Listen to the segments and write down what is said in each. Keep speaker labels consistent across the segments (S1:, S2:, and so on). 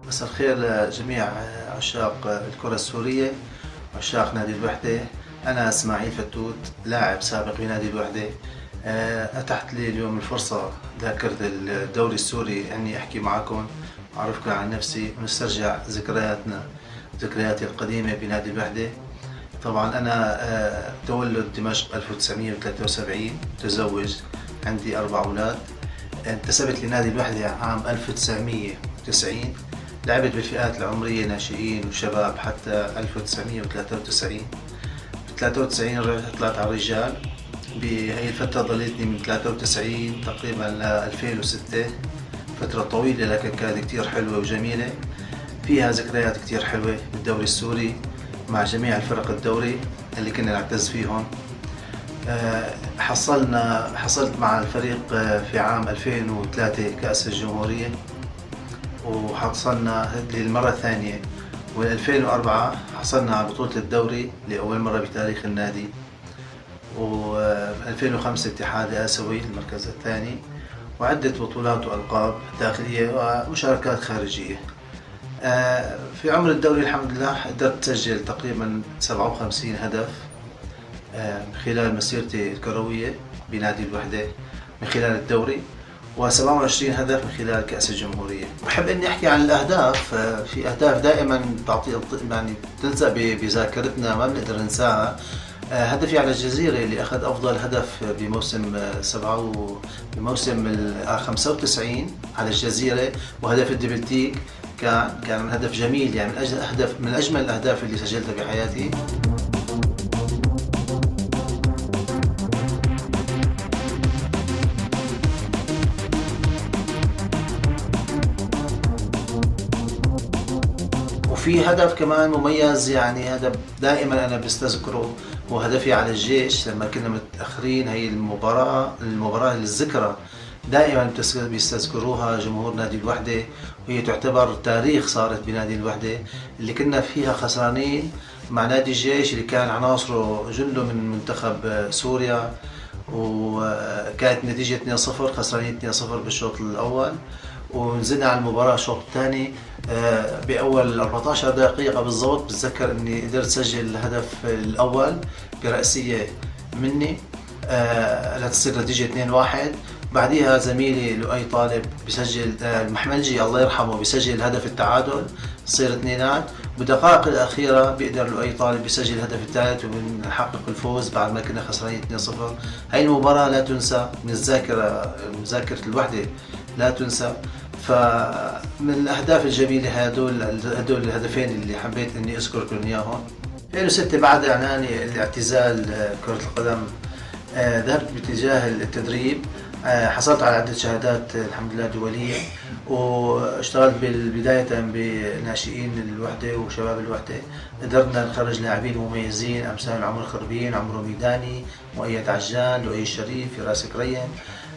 S1: مساء الخير لجميع عشاق الكرة السورية وعشاق نادي الوحدة. أنا إسماعيل فتوت، لاعب سابق بنادي الوحدة. أتحت لي اليوم الفرصة ذاكرة الدوري السوري أني أحكي معكم وأعرفكم عن نفسي ونسترجع ذكرياتي القديمة بنادي الوحدة. طبعا أنا تولد دمشق 1973، متزوج، عندي 4 أولاد. انتسبت لنادي الوحدة عام 1990. لعبت بالفئات العمرية ناشئين وشباب حتى 1993. ب 93 طلعت على الرجال. بهي الفترة ضليتني من 93 تقريبا ل 2006، فترة طويلة لكن كانت كتير حلوة وجميلة، فيها ذكريات كتير حلوة بالدوري السوري مع جميع الفرق الدوري اللي كنا نعتز فيهم. حصلت مع الفريق في عام 2003 كأس الجمهورية، وحصلنا للمرة الثانية، و2004 حصلنا على بطولة الدوري لأول مرة بتاريخ النادي، و2005 اتحاد آسيوي المركز الثاني، وعدة بطولات وألقاب داخلية ومشاركات خارجية. في عمر الدوري الحمد لله قدرت أسجل تقريبا 57 هدف من خلال مسيرتي الكروية بنادي الوحدة من خلال الدوري، و27 هدف من خلال كأس الجمهورية. بحب إني أحكي عن الأهداف. في أهداف دائما يعني بتلزق بذاكرتنا ما بنقدر ننساها. هدفي على الجزيرة اللي أخذ أفضل هدف بموسم 95 على الجزيرة، وهدف الدبلتيك كان هدف جميل، يعني من أجمل الأهداف اللي سجلتها بحياتي. وفي هدف كمان مميز، يعني هدف دائما انا بستذكره، هو هدفي على الجيش لما كنا متاخرين. هي المباراه للذكرى دائما بيستذكروها جمهور نادي الوحده، وهي تعتبر تاريخ صارت بنادي الوحده، اللي كنا فيها خسرانين مع نادي الجيش اللي كان عناصره جله من منتخب سوريا، وكانت نتيجه 2-0، خسرانين 2-0 بالشوط الاول، ونزلنا على المباراة الشوط الثاني. بأول 14 دقيقة بالضبط بتذكر إني قدرت سجل الهدف الأول برأسية مني لتصير نتيجة 2-1. بعديها زميلي لؤي طالب بسجل، المحملجي الله يرحمه بسجل هدف التعادل، تصير 2. بدقائق الأخيرة بيقدر لؤي طالب بسجل الهدف الثالث ونحقق الفوز بعد ما كنا خسرانين 2-0. هاي المباراة لا تنسى من ذاكرة الوحدة، لا تنسى. فمن الأهداف الجميلة هدول الهدفين اللي حبيت إني أذكركم إياهم. 2006 بعد إعلاني الاعتزال كرة القدم ذهبت باتجاه التدريب. حصلت على عدة شهادات الحمد لله دولية، واشتغلت بالبداية بناشئين الوحدة وشباب الوحدة. قدرنا نخرج لاعبين مميزين أمثال عمر خربين، عمرو ميداني، مؤيد عجان، لؤي الشريف، فراس كريم،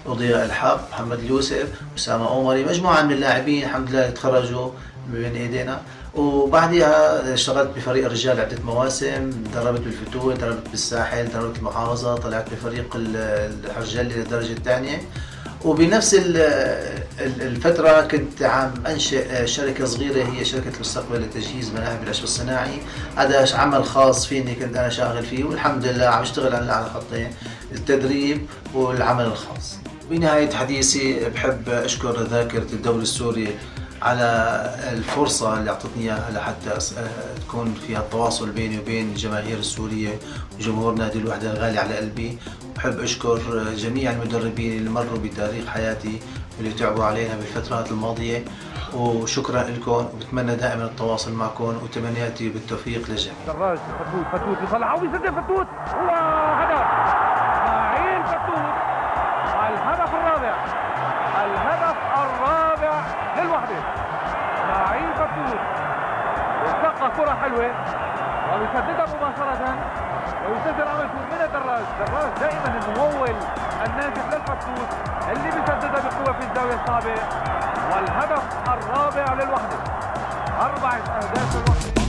S1: وضياء الحق، محمد اليوسف، أسامة عمري، مجموعة من اللاعبين الحمد لله تخرجوا بين ايدينا. وبعدها اشتغلت بفريق الرجال عدة مواسم، دربت بالفتوة، دربت بالساحل، دربت المحافظة، طلعت بفريق الحرجلي للدرجة الثانية. وبنفس الفترة كنت عم أنشئ شركة صغيرة، هي شركة مستقبل لتجهيز ملاعب العشب الصناعي. هذا عمل خاص فيني كنت أنا شاغل فيه، والحمد لله عم اشتغل على خطين، التدريب والعمل الخاص. بنهاية حديثي بحب أشكر ذاكرة الدوري السوري على الفرصة اللي أعطتني إياها لحتى تكون فيها التواصل بيني وبين الجماهير السورية وجمهور نادي الوحدة الغالي على قلبي. بحب أشكر جميع المدربين اللي مروا بتاريخ حياتي واللي تعبوا علينا بالفترات الماضية، وشكرا لكم، وبتمنى دائما التواصل معكم، وتمنياتي بالتوفيق للجميع.
S2: دراج فتوت يطلع ويسدد فتوت، وهدف اسماعيل فتوت، الهدف الرابع للوحدة. اسماعيل فتوت يلتقى كرة حلوة ويسددها مباشرة ويسجل عمل من دراج دائما الممول الناجح للفتوت اللي بيسددها بقوة في الزاوية الصعبة، والهدف الرابع للوحدة. 4 أهداف للوحدة.